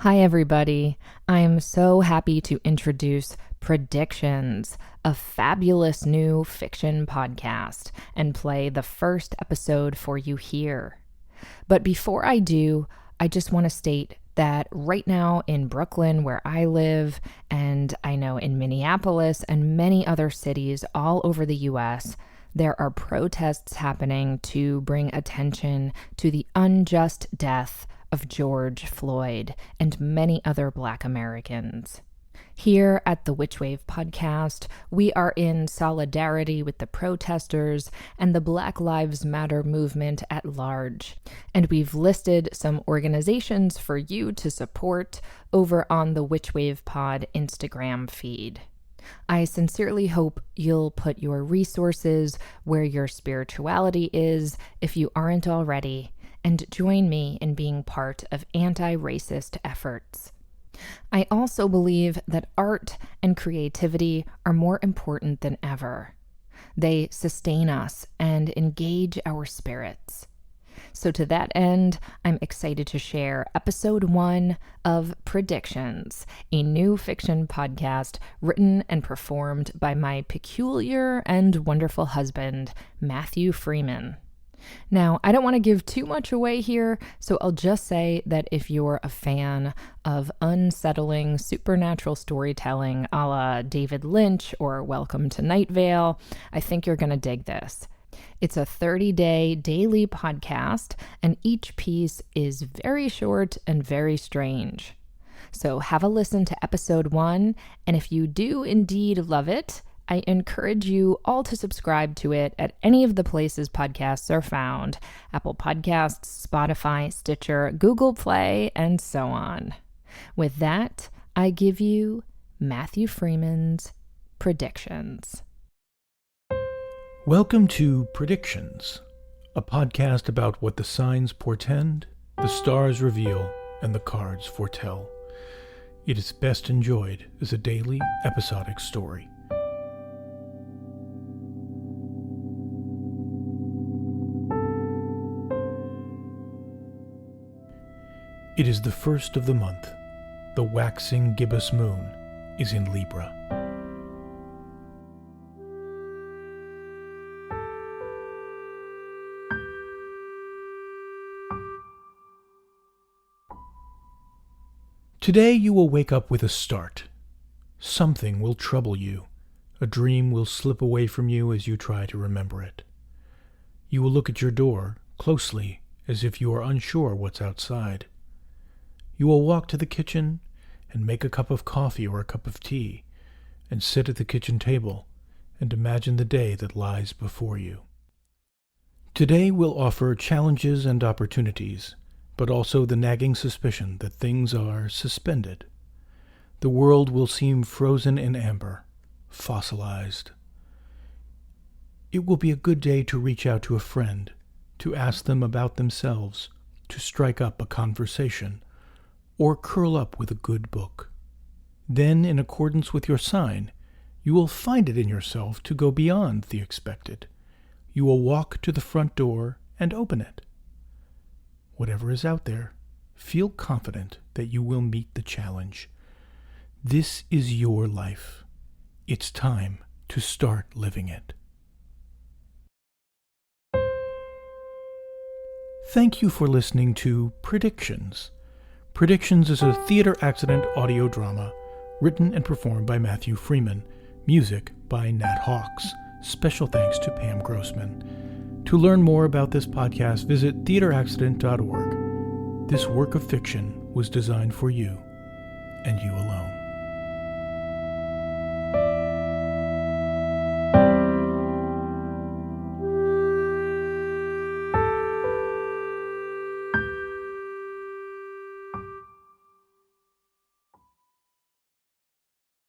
Hi, everybody. I am so happy to introduce Predictions, a fabulous new fiction podcast, and play the first episode for you here. But before I do, I just want to state that right now in Brooklyn, where I live, and I know in Minneapolis and many other cities all over the US, there are protests happening to bring attention to the unjust death of George Floyd and many other Black Americans. Here at the Witch Wave podcast, we are in solidarity with the protesters and the Black Lives Matter movement at large. And we've listed some organizations for you to support over on the Witch Wave Pod Instagram feed. I sincerely hope you'll put your resources where your spirituality is, if you aren't already, and join me in being part of anti-racist efforts. I also believe that art and creativity are more important than ever. They sustain us and engage our spirits. So to that end, I'm excited to share episode 1 of Predictions, a new fiction podcast written and performed by my peculiar and wonderful husband, Matthew Freeman. Now, I don't want to give too much away here, so I'll just say that if you're a fan of unsettling supernatural storytelling a la David Lynch or Welcome to Night Vale, I think you're going to dig this. It's a 30-day daily podcast, and each piece is very short and very strange. So have a listen to episode 1, and if you do indeed love it, I encourage you all to subscribe to it at any of the places podcasts are found: Apple Podcasts, Spotify, Stitcher, Google Play, and so on. With that, I give you Matthew Freeman's Predictions. Welcome to Predictions, a podcast about what the signs portend, the stars reveal, and the cards foretell. It is best enjoyed as a daily episodic story. It is the first of the month. The waxing gibbous moon is in Libra. Today you will wake up with a start. Something will trouble you. A dream will slip away from you as you try to remember it. You will look at your door closely as if you are unsure what's outside. You will walk to the kitchen and make a cup of coffee or a cup of tea and sit at the kitchen table and imagine the day that lies before you. Today will offer challenges and opportunities, but also the nagging suspicion that things are suspended. The world will seem frozen in amber, fossilized. It will be a good day to reach out to a friend, to ask them about themselves, to strike up a conversation, or curl up with a good book. Then, in accordance with your sign, you will find it in yourself to go beyond the expected. You will walk to the front door and open it. Whatever is out there, feel confident that you will meet the challenge. This is your life. It's time to start living it. Thank you for listening to Predictions. Predictions is a theater accident audio drama written and performed by Matthew Freeman. Music by Nat Hawks. Special thanks to Pam Grossman. To learn more about this podcast, visit theateraccident.org. This work of fiction was designed for you and you alone.